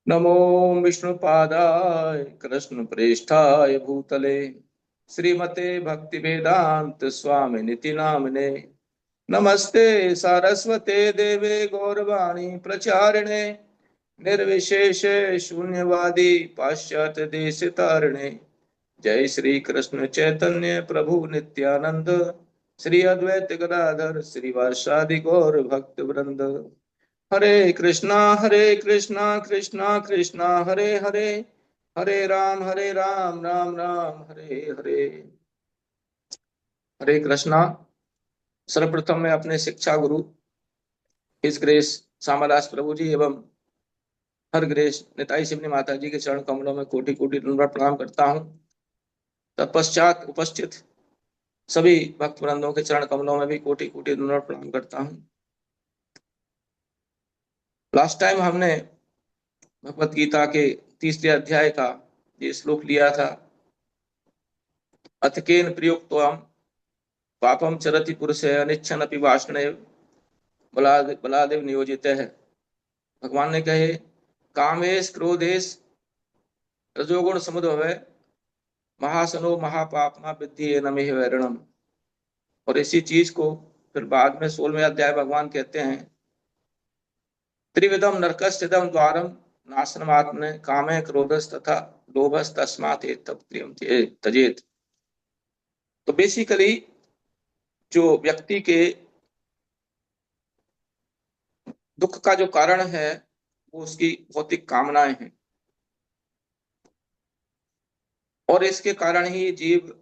नमो विष्णुपादाय कृष्णप्रेष्ठाय भूतले श्रीमते भक्तिवेदांत स्वामी निति नामिने। नमस्ते सारस्वते देवे गौरवाणी प्रचारिणे निर्विशेष शून्यवादी पाश्चात्य देश तारिणे। जय श्री कृष्ण चैतन्य प्रभु नित्यानंद श्री अद्वैत गदाधर श्रीवासादि गौर भक्त वृंद। हरे कृष्णा कृष्णा कृष्णा हरे हरे, हरे राम राम राम हरे हरे। हरे कृष्णा। सर्वप्रथम मैं अपने शिक्षा गुरु हिज ग्रेस श्यामादास प्रभु जी एवं हर ग्रेस निताई सिमनी माता जी के चरण कमलों में कोटि कोटि दंडवत प्रणाम करता हूँ। तत्पश्चात उपस्थित सभी भक्त वृंदों के चरण कमलों में भी कोटि कोटि दंडवत प्रणाम करता हूँ। लास्ट टाइम हमने भगवत गीता के तीसरे अध्याय का ये श्लोक लिया था। अथकेन प्रयुक्तम पापम चरति पुरुष अनिच्छन अपि वाष्णेय बलादेव नियोजित है। भगवान ने कहे कामेश क्रोधेश रजोगुण समुद्भव महासनो महापापमा विद्धि नमिह वैरणम। और इसी चीज को फिर बाद में 16वें अध्याय भगवान कहते हैं त्रिविधम नरकस्थितम द्वारम नाशनमात्मने कामे क्रोधस तथा लोभस तस्मात् एतत् त्यजेत। तो बेसिकली जो व्यक्ति के दुख का जो कारण है वो उसकी भौतिक कामनाएं हैं और इसके कारण ही जीव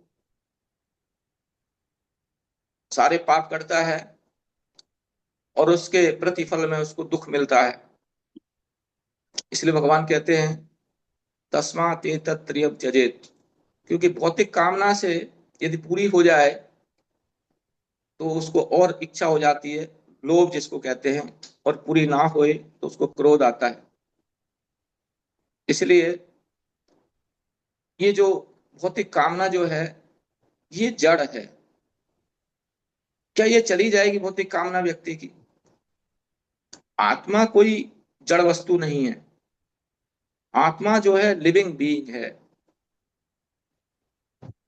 सारे पाप करता है और उसके प्रतिफल में उसको दुख मिलता है। इसलिए भगवान कहते हैं तस्मात् एतत् त्रियम त्यजेत। क्योंकि भौतिक कामना से यदि पूरी हो जाए तो उसको और इच्छा हो जाती है, लोभ जिसको कहते हैं, और पूरी ना होए तो उसको क्रोध आता है। इसलिए ये जो भौतिक कामना जो है ये जड़ है। क्या ये चली जाएगी भौतिक कामना व्यक्ति की? आत्मा कोई जड़ वस्तु नहीं है। आत्मा जो है लिविंग बीइंग है।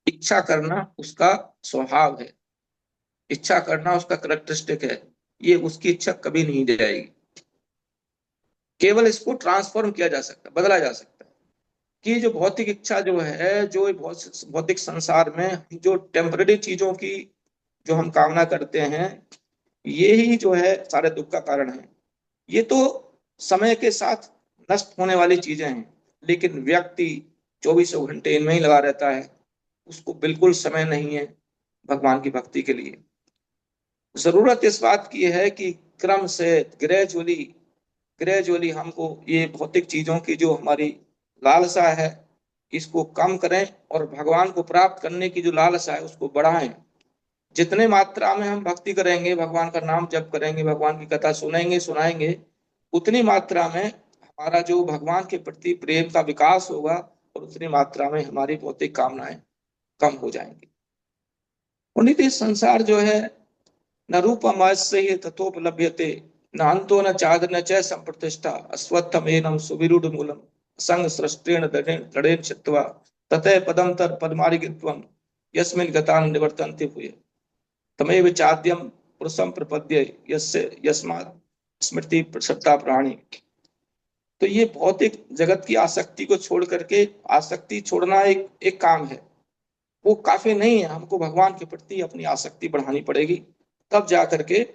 इच्छा करना उसका स्वभाव है, इच्छा करना उसका करेक्टरिस्टिक है। ये उसकी इच्छा कभी नहीं जाएगी। केवल इसको ट्रांसफॉर्म किया जा सकता है, बदला जा सकता है। कि जो भौतिक इच्छा जो है, जो भौतिक संसार में जो टेम्पररी चीजों की जो हम कामना करते हैं, ये ही जो है सारे दुख का कारण है। ये तो समय के साथ नष्ट होने वाली चीजें हैं, लेकिन व्यक्ति 24 घंटे इनमें ही लगा रहता है। उसको बिल्कुल समय नहीं है भगवान की भक्ति के लिए। जरूरत इस बात की है कि क्रम से ग्रेजुअली ग्रेजुअली हमको ये भौतिक चीजों की जो हमारी लालसा है इसको कम करें और भगवान को प्राप्त करने की जो लालसा है उसको बढ़ाएं। जितने मात्रा में हम भक्ति करेंगे, भगवान का नाम जप करेंगे, भगवान की कथा सुनेंगे सुनाएंगे, उतनी मात्रा में हमारा जो भगवान के प्रति प्रेम का विकास होगा और उतनी मात्रा में हमारी भौतिक कामनाएं कम हो जाएंगी। पुनित संसार जो है न रूपमस्य ही तथोपलभ्यते न अंतो न चाद न च संप्रतिष्ठा अश्वत्थम एनम सुविरूढ़ मूलम संग सृष्टेन दृढ़ेन चित्वा ततः पदम तर पदमार्गित्वम यस्मिन् गतान निवर्तन्ते हुए तमेव चाद्यम पुरुषम प्रपद्ये यस्य यस्मात् स्मृति सत्ता प्राणी। तो ये भौतिक जगत की आसक्ति को छोड़ करके, आसक्ति छोड़ना एक एक काम है, वो काफी नहीं है। हमको भगवान के प्रति अपनी आसक्ति बढ़ानी पड़ेगी, तब जा करके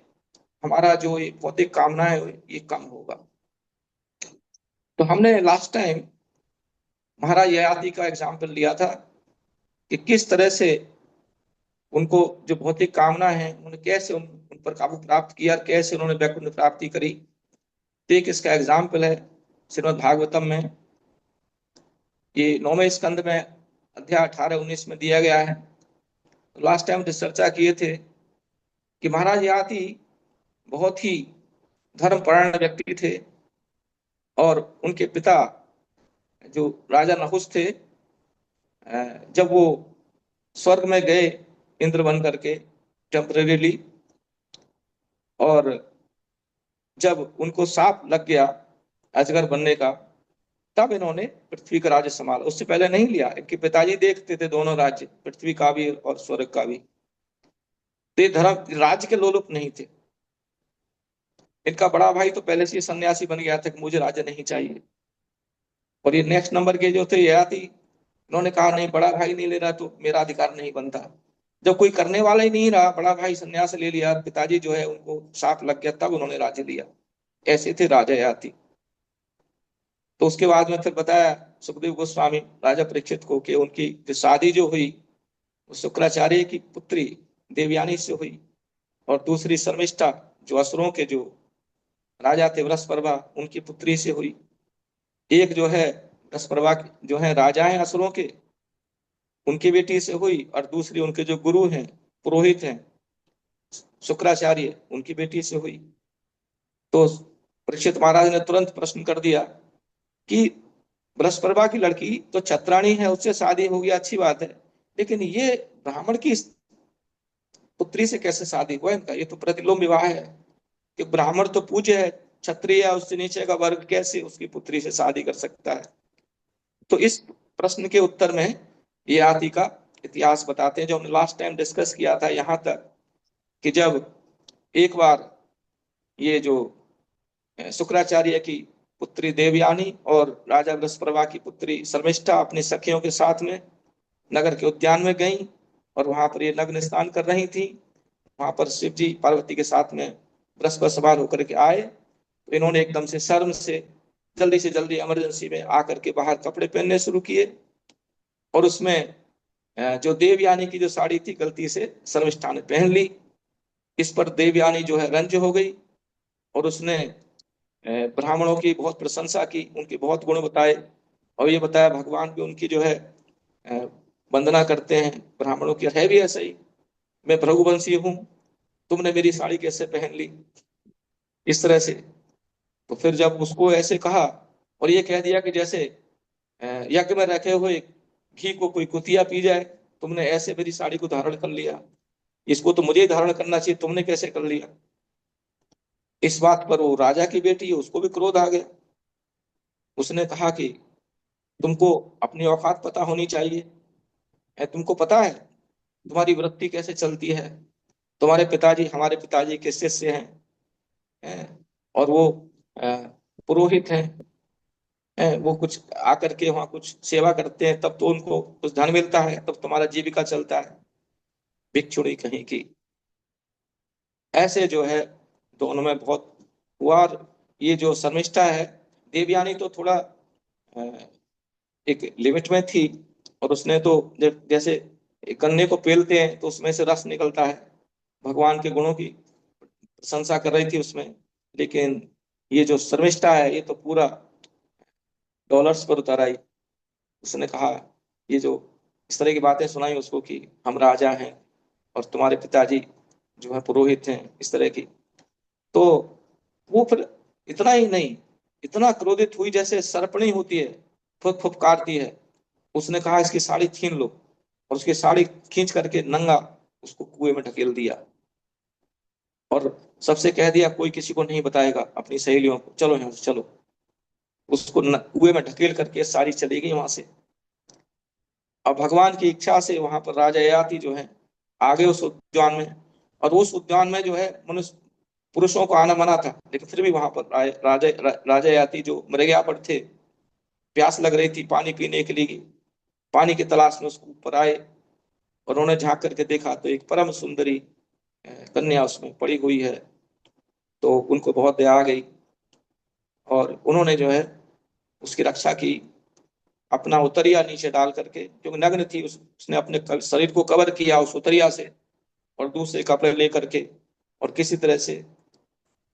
हमारा जो ये भौतिक कामना है ये कम होगा। तो हमने लास्ट टाइम महाराज ययाति का एग्जाम्पल लिया था कि किस तरह से उनको जो भौतिक कामना है उन्होंने कैसे उन पर काबू प्राप्त किया, कैसे उन्होंने वैकुंठ प्राप्ति करी। तो एक इसका एग्जाम्पल है श्रीमद् भागवतम में, ये 9वें स्कंद में अध्याय 18-19 में दिया गया है। तो लास्ट टाइम जो चर्चा किए थे कि महाराज ययाति बहुत ही धर्मपरायण व्यक्ति थे और उनके पिता जो राजा नहुस थे, जब वो स्वर्ग में गए इंद्र बन करके टेम्परेरीली, और जब उनको साप लग गया अजगर बनने का, तब इन्होंने पृथ्वी का राज्य संभाला, उससे पहले नहीं लिया। इनके पिताजी देखते थे दोनों राज्य, पृथ्वी का भी और स्वर्ग का भी। तो ये धर्म राज्य के लोलुप नहीं थे। इनका बड़ा भाई तो पहले से ही सन्यासी बन गया था कि मुझे राज्य नहीं चाहिए। और ये नेक्स्ट नंबर के जो थे ययाति, इन्होंने कहा नहीं, बड़ा भाई नहीं ले रहा तो मेरा अधिकार नहीं बनता। जब कोई करने वाला ही नहीं रहा, बड़ा भाई सन्यास ले लिया, पिताजी जो है उनको साफ लग गया, तब उन्होंने राज्य लिया। ऐसे थे राजा ययाति। तो उसके बाद में फिर बताया सुखदेव गोस्वामी राजा परीक्षित को कि उनकी जो शादी जो हुई वो शुक्राचार्य की पुत्री देवयानी से हुई, और दूसरी शर्मिष्ठा जो असुरों के जो राजा थे वृषपर्वा, उनकी पुत्री से हुई। एक जो है वृषपर्वा जो है राजा है असुरों के, उनकी बेटी से हुई, और दूसरी उनके जो गुरु हैं, पुरोहित हैं, शुक्राचार्य, उनकी बेटी से हुई। तो परीक्षित महाराज ने तुरंत प्रश्न कर दिया कि बृहस्पति की लड़की तो छत्राणी है, उससे शादी हो गई, अच्छी बात है, लेकिन ये ब्राह्मण की पुत्री से कैसे शादी हुआ इनका? ये तो प्रतिलोम विवाह है कि ब्राह्मण तो पूज्य है, क्षत्रिय या उससे नीचे का वर्ग कैसे उसकी पुत्री से शादी कर सकता है? तो इस प्रश्न के उत्तर में ये आदि का इतिहास बताते हैं, जो हमने लास्ट टाइम डिस्कस किया था यहाँ तक, कि जब एक बार ये जो शुक्राचार्य की पुत्री देवयानी और राजा बृहस्पति की पुत्री शर्मिष्ठा अपनी सखियों के साथ में नगर के उद्यान में गईं, और वहां पर ये नग्न स्नान कर रही थी। वहां पर शिव जी पार्वती के साथ में बृहस्पति सवार होकर के आए, तो इन्होंने एकदम से शर्म से जल्दी इमरजेंसी में आकर के बाहर कपड़े पहनने शुरू किए, और उसमें जो देवयानी की जो साड़ी थी गलती से शर्मिष्ठा ने पहन ली। इस पर देवयानी जो है रंज हो गई, और उसने ब्राह्मणों की बहुत प्रशंसा की, उनके बहुत गुण बताए, और ये बताया भगवान भी उनकी जो है वंदना करते हैं, ब्राह्मणों की है भी ऐसा ही, मैं भृगुवंशी हूँ, तुमने मेरी साड़ी कैसे पहन ली, इस तरह से। तो फिर जब उसको ऐसे कहा और ये कह दिया कि जैसे यज्ञ में रखे हुए घी को कोई कुतिया पी जाए, तुमने ऐसे मेरी साड़ी को धारण कर लिया, इसको तो मुझे ही धारण करना चाहिए, तुमने कैसे कर लिया? इस बात पर वो राजा की बेटी है, उसको भी क्रोध आ गया। उसने कहा कि तुमको अपनी औकात पता होनी चाहिए, तुमको पता है तुम्हारी वृत्ति कैसे चलती है? तुम्हारे पिताजी हमारे पिताजी के शिष्य और वो पुरोहित हैं, वो कुछ आकर के वहां कुछ सेवा करते हैं, तब तो उनको कुछ धन मिलता है, तब तुम्हारा जीविका चलता है, भिक्षुणी कहीं की। ऐसे जो है दोनों में बहुत हुआ। और ये जो शर्मिष्ठा है, देवयानी तो थोड़ा एक लिमिट में थी, और उसने तो जैसे गन्ने को पेलते हैं तो उसमें से रस निकलता है, भगवान के गुणों की प्रशंसा कर रही थी उसमें। लेकिन ये जो शर्मिष्ठा है, ये तो पूरा डॉलर्स पर उतर आई। उसने कहा, ये जो इस तरह की बातें सुनाई उसको कि हम राजा हैं और तुम्हारे पिताजी जो है पुरोहित हैं, इस तरह की। तो वो फिर इतना ही नहीं, इतना क्रोधित हुई जैसे सर्पणी होती है, फुफकारती है। उसने कहा इसकी साड़ी छीन लो, और उसकी साड़ी खींच करके नंगा उसको कुएं में ढकेल दिया, और सबसे कह दिया कोई किसी को नहीं बताएगा, अपनी सहेलियों को, चलो यहाँ से चलो। उसको कुएं में ढकेल करके सारी चली गई वहां से। अब भगवान की इच्छा से वहां पर राजा ययाति जो है आ गए उस उद्यान में, और उस उद्यान में जो है मनुष्य पुरुषों को आना मना था, लेकिन फिर भी वहां पर राजा ययाति जो मृगया पर थे, प्यास लग रही थी पानी पीने के लिए, पानी की तलाश में उसको ऊपर आए, और उन्होंने झांक करके देखा तो एक परम सुंदरी कन्या उसमें पड़ी हुई है। तो उनको बहुत दया आ गई, और उन्होंने जो है उसकी रक्षा की, अपना उतरिया नीचे डाल करके, क्योंकि नग्न थी, उसने अपने शरीर को कवर किया उस उतरिया से, और दूसरे कपड़े लेकर के, और किसी तरह से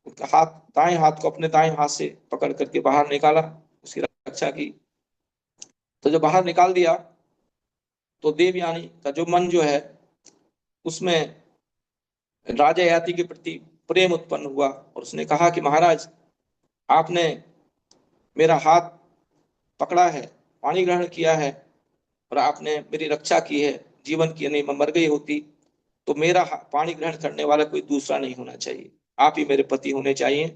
उसका हाथ, दाएं हाथ को अपने दाएं हाथ से पकड़ करके बाहर निकाला, उसकी रक्षा की। तो जब बाहर निकाल दिया तो देवयानी का जो मन जो है उसमें राजा ययाति के प्रति प्रेम उत्पन्न हुआ, और उसने कहा कि महाराज, आपने मेरा हाथ पकड़ा है, पानी ग्रहण किया है, और आपने मेरी रक्षा की है, जीवन की, नहीं मैं मर गई होती तो मेरा पानी ग्रहण करने वाला कोई दूसरा नहीं होना चाहिए, आप ही मेरे पति होने चाहिए।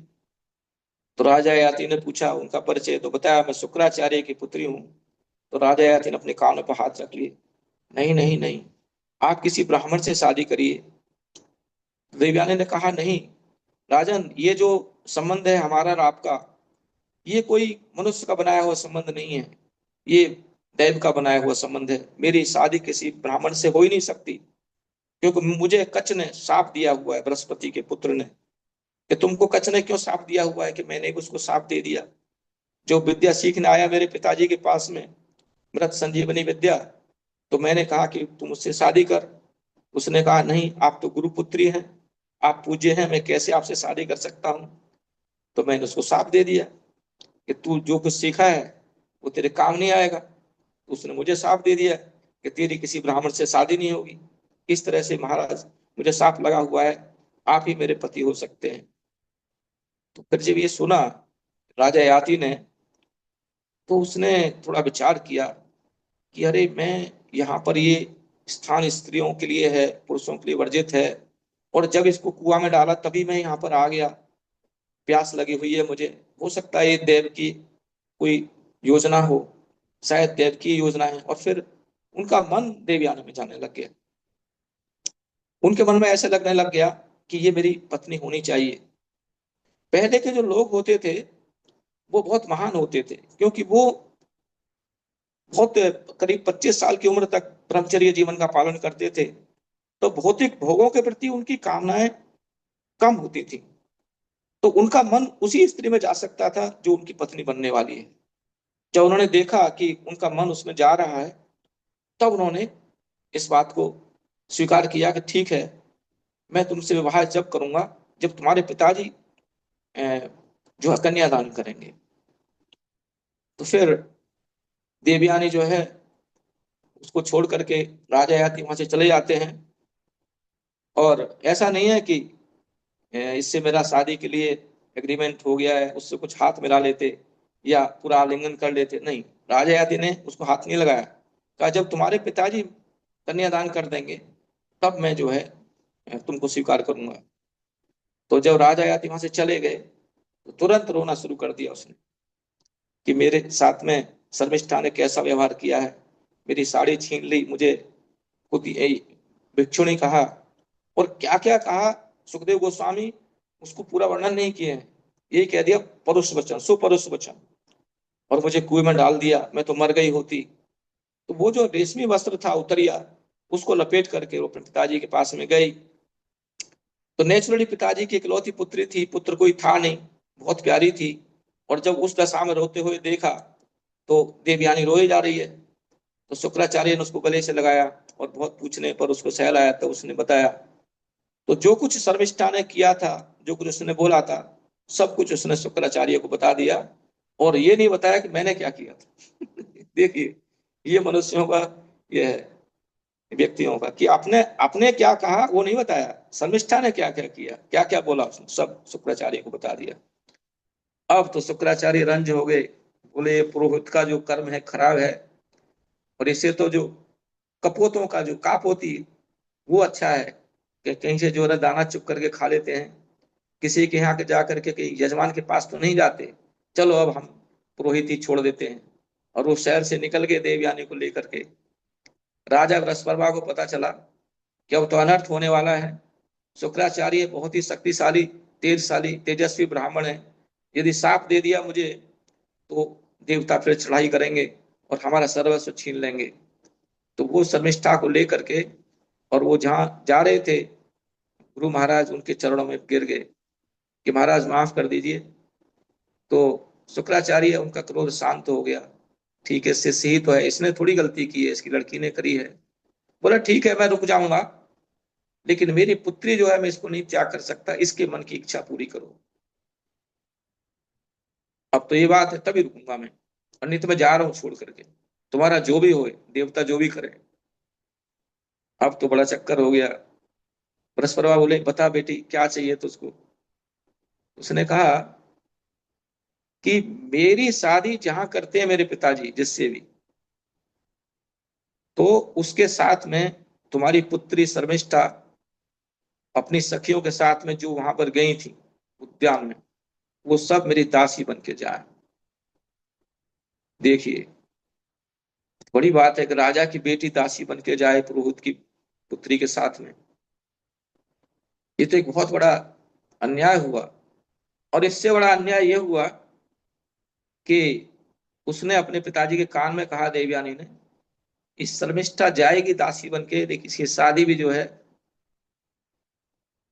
तो राजा ययाति ने पूछा उनका परिचय, तो बताया मैं शुक्राचार्य की पुत्री हूँ। तो राजा ययाति ने अपने कानों पर हाथ रख लिए, नहीं नहीं नहीं, आप किसी ब्राह्मण से शादी करिए। देवयानी ने कहा नहीं राजन, ये जो संबंध है हमारा और आपका, ये कोई मनुष्य का बनाया हुआ संबंध नहीं है, ये दैव का बनाया हुआ संबंध है। मेरी शादी किसी ब्राह्मण से हो ही नहीं सकती, क्योंकि मुझे कच ने शाप दिया हुआ है, बृहस्पति के पुत्र ने। कि तुमको कच ने क्यों शाप दिया हुआ है? कि मैंने उसको शाप दे दिया। जो विद्या सीखने आया मेरे पिताजी के पास में, मृत संजीवनी विद्या, तो मैंने कहा कि तुम उससे शादी कर। उसने कहा नहीं, आप तो गुरुपुत्री हैं, आप पूज्य हैं, मैं कैसे आपसे शादी कर सकता हूँ। तो मैंने उसको शाप दे दिया कि तू जो कुछ सीखा है वो तेरे काम नहीं आएगा। तो उसने मुझे शाप दे दिया कि तेरी किसी ब्राह्मण से शादी नहीं होगी। इस तरह से महाराज मुझे शाप लगा हुआ है, आप ही मेरे पति हो सकते हैं। तो फिर जब ये सुना राजा याति ने, तो उसने थोड़ा विचार किया कि अरे मैं यहाँ पर, ये स्थान स्त्रियों के लिए है, पुरुषों के लिए वर्जित है, और जब इसको कुआं में डाला तभी मैं यहाँ पर आ गया, प्यास लगी हुई है मुझे। हो सकता है ये देव की कोई योजना हो, शायद देव की योजना है। और फिर उनका मन देवयानी में जाने लग गया। उनके मन में ऐसे लगने लग गया कि ये मेरी पत्नी होनी चाहिए। पहले के जो लोग होते थे वो बहुत महान होते थे, क्योंकि वो बहुत करीब 25 साल की उम्र तक ब्रह्मचर्य जीवन का पालन करते थे। तो भौतिक भोगों के प्रति उनकी कामनाएं कम होती थी। तो उनका मन उसी स्त्री में जा सकता था जो उनकी पत्नी बनने वाली है। जब उन्होंने देखा कि उनका मन उसमें जा रहा है, तब उन्होंने इस बात को स्वीकार किया कि ठीक है, मैं तुमसे विवाह जब करूंगा जब तुम्हारे पिताजी अ, जो है कन्यादान करेंगे। तो फिर देवयानी जो है उसको छोड़ करके राजा याति वहां से चले जाते हैं। और ऐसा नहीं है कि इससे मेरा शादी के लिए एग्रीमेंट हो गया है, उससे कुछ हाथ मिला लेते या पूरा आलिंगन कर लेते, नहीं। राजा यादव ने उसको हाथ नहीं लगाया। कहा जब तुम्हारे पिताजी कन्यादान कर देंगे तब मैं जो है तुमको स्वीकार करूंगा। तो जब राजा यादव वहां से चले गए तो तुरंत रोना शुरू कर दिया उसने कि मेरे साथ में शर्मिष्ठा ने कैसा व्यवहार किया है, मेरी साड़ी छीन ली, मुझे खुद भिक्षुणी कहा, और क्या क्या कहा सुखदेव गोस्वामी, उसको पूरा वर्णन नहीं किए हैं। यही कह दिया परुष वचन, सुपरुष वचन, और मुझे कुएं में डाल दिया, मैं तो मर गई होती। तो वो जो रेशमी वस्त्र था उतरिया, उसको लपेट करके वो अपने पिताजी के पास में गई। तो नेचुरली पिताजी की इकलौती पुत्री थी, पुत्र कोई था नहीं, बहुत प्यारी थी। और जब उस दशा में रोते हुए देखा तो देवयानी रोई जा रही है। तो शुक्राचार्य ने उसको गले से लगाया और बहुत पूछने पर उसको सहलाया, तो उसने बताया। तो जो कुछ शर्मिष्ठा ने किया था, जो कुछ उसने बोला था, सब कुछ उसने शुक्राचार्य को बता दिया, और ये नहीं बताया कि मैंने क्या किया था। देखिए, ये मनुष्यों का, ये है व्यक्तियों का, कि आपने आपने क्या कहा वो नहीं बताया, शर्मिष्ठा ने क्या क्या किया, क्या क्या बोला, उसने सब शुक्राचार्य को बता दिया। अब तो शुक्राचार्य रंज हो गए, बोले ये पुरोहित का जो कर्म है खराब है, और इसे तो जो कपोतों का जो काप होती है वो अच्छा है, कि कहीं से जो है दाना चुप करके खा लेते हैं, किसी के यहाँ के जा करके कहीं यजमान के पास तो नहीं जाते। चलो अब हम पुरोहित ही छोड़ देते हैं। और वो शहर से निकल गए देवयानी को लेकर के। राजा बृहस्पति को पता चला कि अब तो अनर्थ होने वाला है। शुक्राचार्य बहुत ही शक्तिशाली, तेजशाली, तेजस्वी ब्राह्मण है। यदि साप दे दिया मुझे तो देवता फिर चढ़ाई करेंगे और हमारा सर्वस्व छीन लेंगे। तो वो शर्मिष्ठा को लेकर के, और वो जहाँ जा रहे थे, गुरु महाराज उनके चरणों में गिर गए कि महाराज माफ कर दीजिए। तो शुक्राचार्य, उनका क्रोध शांत हो गया। ठीक है, शिष्य ही तो है, इसने थोड़ी गलती की है, इसकी लड़की ने करी है। बोला ठीक है मैं रुक जाऊंगा, लेकिन मेरी पुत्री जो है मैं इसको नहीं त्याग कर सकता, इसके मन की इच्छा पूरी करो। अब तो ये बात है तभी रुकूंगा मैं, और नहीं तो मैं जा रहा हूँ छोड़ करके, तुम्हारा जो भी हो, देवता जो भी करे। अब तो बड़ा चक्कर हो गया। बृहस्पति बोले बता बेटी क्या चाहिए तुझको। उसने कहा कि मेरी शादी जहां करते हैं मेरे पिताजी जिससे भी, तो उसके साथ में तुम्हारी पुत्री शर्मिष्ठा अपनी सखियों के साथ में जो वहां पर गई थी उद्यान में, वो सब मेरी दासी बन के जाए। देखिए, बड़ी बात है कि राजा की बेटी दासी बन के जाए पुरोहित की पुत्री के साथ में। ये तो एक बहुत बड़ा अन्याय हुआ। और इससे बड़ा अन्याय ये हुआ कि उसने अपने पिताजी के कान में कहा, देवयानी ने, इस शर्मिष्ठा जाएगी दासी बन के, लेकिन इसकी शादी भी जो है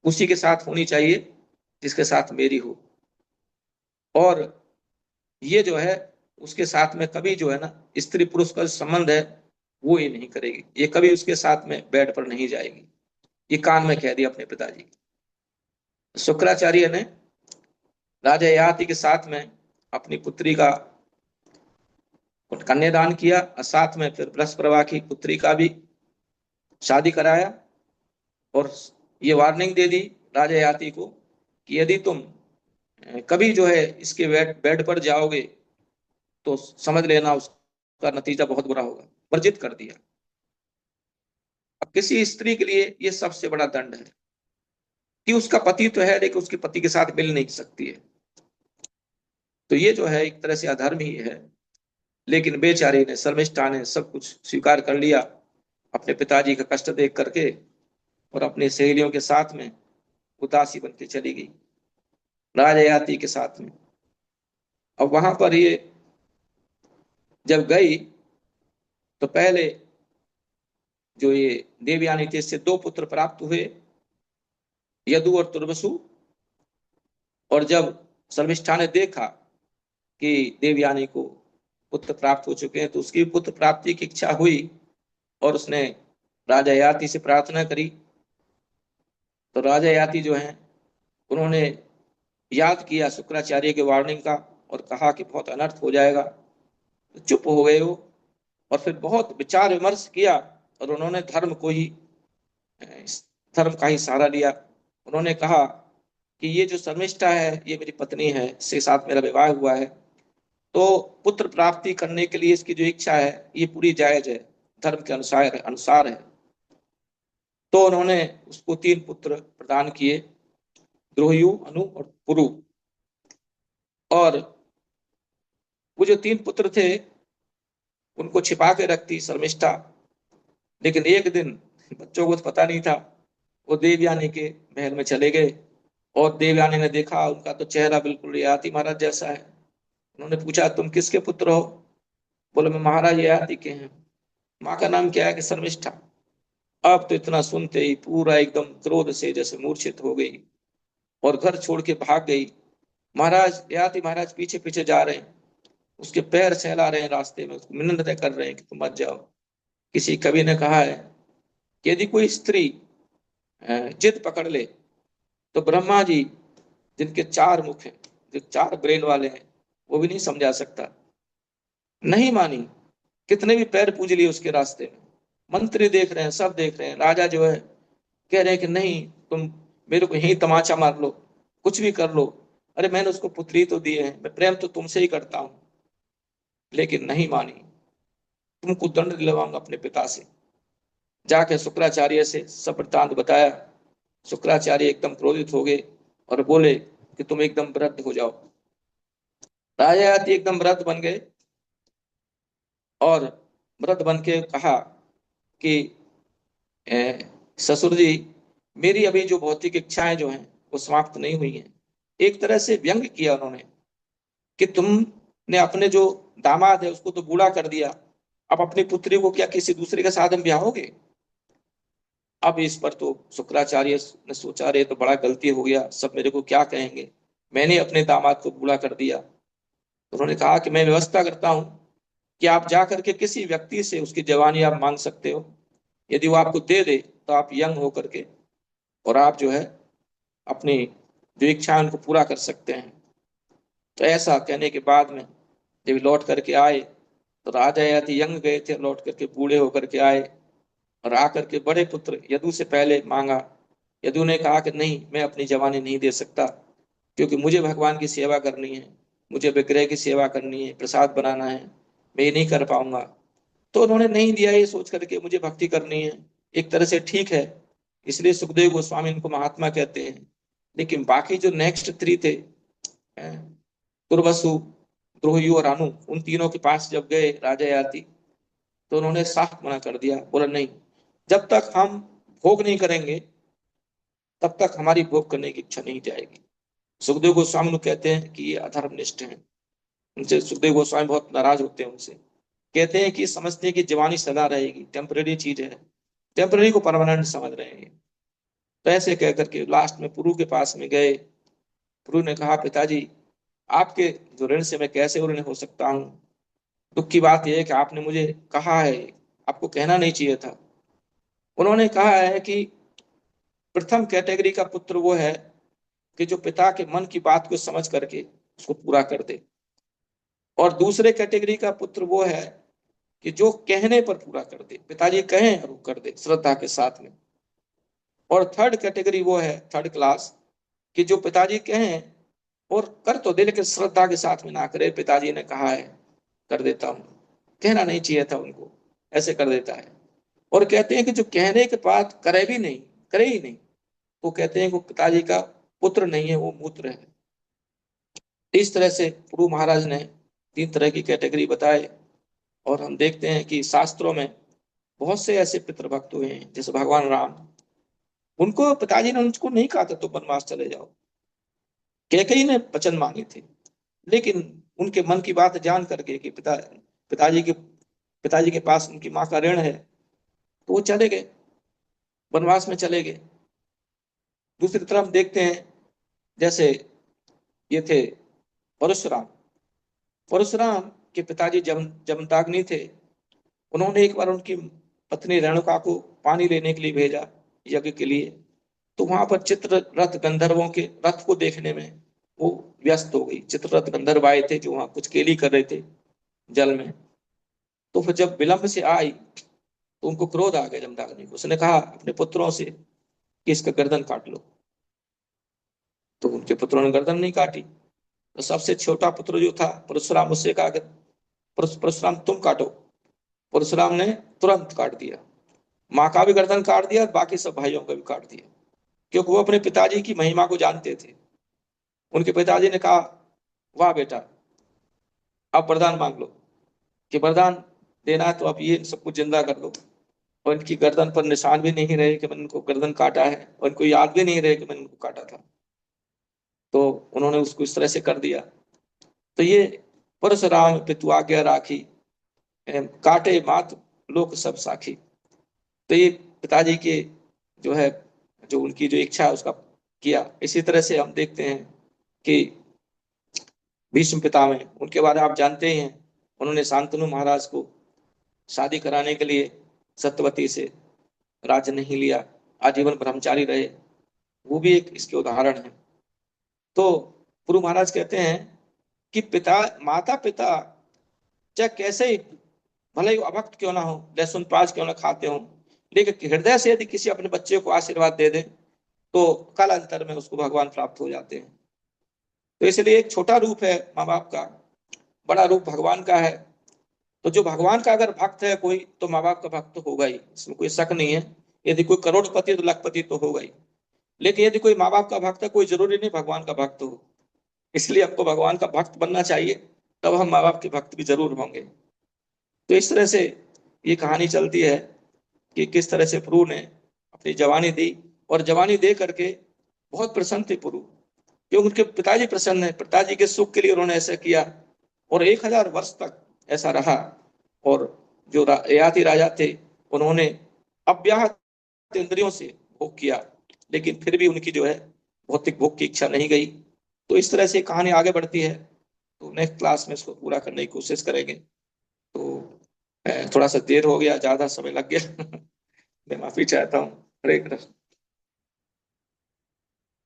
उसी के साथ होनी चाहिए जिसके साथ मेरी हो। और ये जो है उसके साथ में कभी जो है ना, स्त्री पुरुष का जो संबंध है वो ये नहीं करेगी, ये कभी उसके साथ में बेड पर नहीं जाएगी। ये कान में कह दिया अपने पिताजी के। शुक्राचार्य ने राजा ययाति के साथ में अपनी पुत्री का कन्यादान किया, और साथ में फिर बृहस्पति की पुत्री का भी शादी कराया। और ये वार्निंग दे दी राजा ययाति को कि यदि तुम कभी जो है इसके बेड पर जाओगे तो समझ लेना उसका नतीजा बहुत बुरा होगा। वर्जित कर दिया। अब किसी स्त्री के लिए ये सबसे बड़ा दंड है कि उसका पति तो है लेकिन उसके पति के साथ मिल नहीं सकती है। तो ये जो है एक तरह से अधर्म ही है। लेकिन बेचारी ने, शर्मिष्ठा ने सब कुछ स्वीकार कर लिया अपने पिताजी का कष्ट देख करके, और अपनी सहेलियों के साथ में उदासी बन के चली गई राजा ययाति के साथ में। अब वहां पर ये जब गई तो पहले जो ये देवयानी थे इससे दो पुत्र प्राप्त हुए, यदु और तुर्वसु। और जब शर्मिष्ठा ने देखा कि देवयानी को पुत्र प्राप्त हो चुके हैं तो उसकी पुत्र प्राप्ति की इच्छा हुई, और उसने राजा ययाति से प्रार्थना करी। तो राजा ययाति जो है उन्होंने याद किया शुक्राचार्य के वार्निंग का और कहा कि बहुत अनर्थ हो जाएगा। तो चुप हो गए वो, और फिर बहुत विचार विमर्श किया, और उन्होंने धर्म को ही, धर्म का ही सहारा लिया। उन्होंने कहा कि ये जो शर्मिष्ठा है ये मेरी पत्नी है, इसके साथ मेरा विवाह हुआ है, तो पुत्र प्राप्ति करने के लिए इसकी जो इच्छा है ये पूरी जायज है, धर्म के अनुसार अनुसार है। तो उन्होंने उसको 3 पुत्र प्रदान किए, द्रोहयु, अनु और पुरु। और वो जो 3 पुत्र थे उनको छिपा के रखती शर्मिष्ठा। लेकिन एक दिन, बच्चों को तो पता नहीं था, वो देवयानी के महल में चले गए, और देवयानी ने देखा उनका तो चेहरा बिल्कुल ययाति महाराज जैसा है। उन्होंने पूछा, तुम किसके पुत्र हो? बोले, मैं महाराज ययाति के हैं। माँ का नाम क्या है? कि शर्मिष्ठा। अब तो इतना सुनते ही पूरा एकदम क्रोध से जैसे मूर्छित हो गई और घर छोड़ के भाग गई। महाराज ययाति महाराज पीछे पीछे जा रहे हैं, उसके पैर सहला रहे हैं रास्ते में, उसको मिन्नतें कर रहे हैं कि तुम मत जाओ। किसी कवि ने कहा है कि यदि कोई स्त्री जिद पकड़ ले तो ब्रह्मा जी, जिनके 4 मुख हैं, जो 4 ब्रेन वाले हैं, वो भी नहीं समझा सकता। नहीं मानी, कितने भी पैर पूज लिए उसके रास्ते में। मंत्री देख रहे हैं, सब देख रहे हैं, राजा जो है कह रहे हैं कि नहीं, तुम मेरे को यही तमाचा मार लो, कुछ भी कर लो। अरे मैंने उसको पुत्री तो दी है, मैं प्रेम तो तुमसे ही करता हूं। लेकिन नहीं मानी, तुमको दंड दिलवाऊंगा अपने पिता से। जाके शुक्राचार्य से सब वृत्तांत बताया। शुक्राचार्य एकदम क्रोधित हो गए और बोले कि तुम एकदम वृद्ध हो जाओ। राजा आदि एकदम वृद्ध बन गए, और वृद्ध बन के कहा कि ससुर जी, मेरी अभी जो भौतिक इच्छाएं जो हैं वो समाप्त नहीं हुई हैं। एक तरह से व्यंग किया उन्होंने कि तुमने अपने जो दामाद है उसको तो बूढ़ा कर दिया, अब अपनी पुत्री को क्या किसी दूसरे के साथ हम ब्याहोगे? अब इस पर तो शुक्राचार्य ने सोचा, रहे तो बड़ा गलती हो गया, सब मेरे को क्या कहेंगे, मैंने अपने दामाद को बूढ़ा कर दिया। तो उन्होंने कहा कि मैं व्यवस्था करता हूं कि आप जा करके किसी व्यक्ति से उसकी जवानी आप मांग सकते हो। यदि वो आपको दे दे तो आप यंग होकर के, और आप जो है अपनी जो इच्छा है उनको पूरा कर सकते हैं। तो ऐसा कहने के बाद में जब लौट करके आए तो राजा यदि यंग गए थे, लौट करके बूढ़े होकर के आए, और आकर के बड़े पुत्र यदु से पहले मांगा। यदु ने कहा कि नहीं, मैं अपनी जवानी नहीं दे सकता, क्योंकि मुझे भगवान की सेवा करनी है, मुझे विग्रह की सेवा करनी है, प्रसाद बनाना है, मैं ये नहीं कर पाऊंगा। तो उन्होंने नहीं दिया, ये सोच करके मुझे भक्ति करनी है। एक तरह से ठीक है, इसलिए सुखदेव गोस्वामी इनको महात्मा कहते हैं। लेकिन बाकी जो नेक्स्ट 3 थे, तुर्वसु, द्रोहयु और अनु, उन तीनों के पास जब गए राजा ययाति, तो उन्होंने साफ मना कर दिया, बोला नहीं, जब तक हम भोग नहीं करेंगे तब तक हमारी भोग करने की इच्छा नहीं जाएगी। सुखदेव गोस्वामी लोग कहते हैं कि ये अधर्मनिष्ठ हैं। उनसे सुखदेव गोस्वामी बहुत नाराज होते हैं उनसे, कहते हैं कि समझते हैं कि जवानी सदा रहेगी, टेम्परेरी चीज है, टेम्परेरी को परमानेंट समझ रहे हैं। तो ऐसे कह करके लास्ट में पुरु के पास में गए। पुरु ने कहा, पिताजी आपके जो ऋण से मैं कैसे ऋणी हो सकता हूँ। दुख की बात यह है कि आपने मुझे कहा है, आपको कहना नहीं चाहिए था। उन्होंने कहा है कि प्रथम कैटेगरी का पुत्र वो है कि जो पिता के मन की बात को समझ करके उसको पूरा कर दे, और दूसरे कैटेगरी का पुत्र वो है कि जो कहने पर पूरा कर दे, पिताजी कहें और वो कर दे श्रद्धा के साथ में। और थर्ड कैटेगरी वो है, थर्ड क्लास, कि जो पिताजी कहें और कर तो दे लेकिन श्रद्धा के साथ में ना करे, पिताजी ने कहा है कर देता हूं, कहना नहीं चाहिए था उनको, ऐसे कर देता है। और कहते हैं कि जो कहने के बाद करे भी नहीं, करे ही नहीं, तो कहते हैं कि वो पिताजी का पुत्र नहीं है, वो मूत्र है। इस तरह से गुरु महाराज ने तीन तरह की कैटेगरी बताए। और हम देखते हैं कि शास्त्रों में बहुत से ऐसे पितृभक्त हुए हैं, जैसे भगवान राम, उनको पिताजी ने उनको नहीं कहा था तो वनवास चले जाओ, कैकेयी ने वचन मांगे थे, लेकिन उनके मन की बात जान करके कि पिताजी के पिताजी के पास उनकी माँ का ऋण है, तो वो चले गए, वनवास में चले गए। दूसरी तरफ देखते हैं, जैसे ये थे परशुराम। परशुराम के पिताजी जमदाग्नि थे। उन्होंने एक बार उनकी पत्नी रेणुका को पानी लेने के लिए भेजा, यज्ञ के लिए। तो वहां पर चित्ररथ गंधर्वों के रथ को देखने में वो व्यस्त हो गई। चित्ररथ गंधर्व आए थे जो वहां कुछ केली कर रहे थे जल में। तो फिर जब विलंब से आई तो उनको क्रोध आ गया जमदग्नि को। उसने कहा अपने पुत्रों से कि इसका गर्दन काट लो। तो उनके पुत्रों ने गर्दन नहीं काटी। तो सबसे छोटा पुत्र जो था परशुराम, उससे कहा कि परशुराम तुम काटो। परशुराम ने तुरंत काट दिया, माँ का भी गर्दन काट दिया और बाकी सब भाइयों का भी काट दिया, क्योंकि वो अपने पिताजी की महिमा को जानते थे। उनके पिताजी ने कहा, वाह बेटा, अब वरदान मांग लो कि वरदान देना है तो अब ये सबको जिंदा कर दो, और इनकी गर्दन पर निशान भी नहीं रहे कि मैंने इनको गर्दन काटा है, और इनको याद भी नहीं रहे कि मैंने इनको काटा था। तो उन्होंने उसको इस तरह से कर दिया। तो ये परशुराम पितु आज्ञा राखी, काटे मात लोक सब साखी। तो ये पिताजी के जो है, जो उनकी जो इच्छा है उसका किया। इसी तरह से हम देखते हैं कि भीष्म पितामह, उनके बारे में आप जानते ही हैं। उन्होंने शांतनु महाराज को शादी कराने के लिए सत्यवती से राज्य नहीं लिया, आजीवन ब्रह्मचारी रहे। वो भी एक इसके उदाहरण है। तो गुरु महाराज कहते हैं कि पिता माता पिता चाहे कैसे ही भले ही अभक्त क्यों ना हो, लहसुन प्याज क्यों ना खाते हो, लेकिन हृदय से यदि किसी अपने बच्चे को आशीर्वाद दे दे तो कालांतर में उसको भगवान प्राप्त हो जाते हैं। तो इसलिए एक छोटा रूप है माँ बाप का, बड़ा रूप भगवान का है। तो जो भगवान का अगर भक्त है कोई, तो माँ बाप का भक्त तो होगा ही, इसमें कोई शक नहीं है। यदि कोई करोड़पति तो लखपति तो होगा ही। लेकिन यदि कोई माँ बाप का भक्त है, कोई जरूरी नहीं भगवान का भक्त हो। इसलिए आपको भगवान का भक्त बनना चाहिए, तब हम माँ बाप के भक्त भी जरूर होंगे। तो इस तरह से ये कहानी चलती है कि किस तरह से प्रभु ने अपनी जवानी दी, और जवानी दे करके बहुत प्रसन्न थे प्रभु, क्योंकि उनके पिताजी प्रसन्न है, पिताजी के सुख के लिए उन्होंने ऐसा किया। और 1000 वर्ष तक ऐसा रहा। और जो ययाति राजा थे, उन्होंने अव्याहत इंद्रियों से भोग किया, लेकिन फिर भी उनकी जो है भौतिक भोग की इच्छा नहीं गई। तो इस तरह से कहानी आगे बढ़ती है। तो नेक्स्ट क्लास में इसको पूरा करने की कोशिश करेंगे। तो थोड़ा सा देर हो गया, ज्यादा समय लग गया मैं माफी चाहता हूँ। हरे कृष्ण।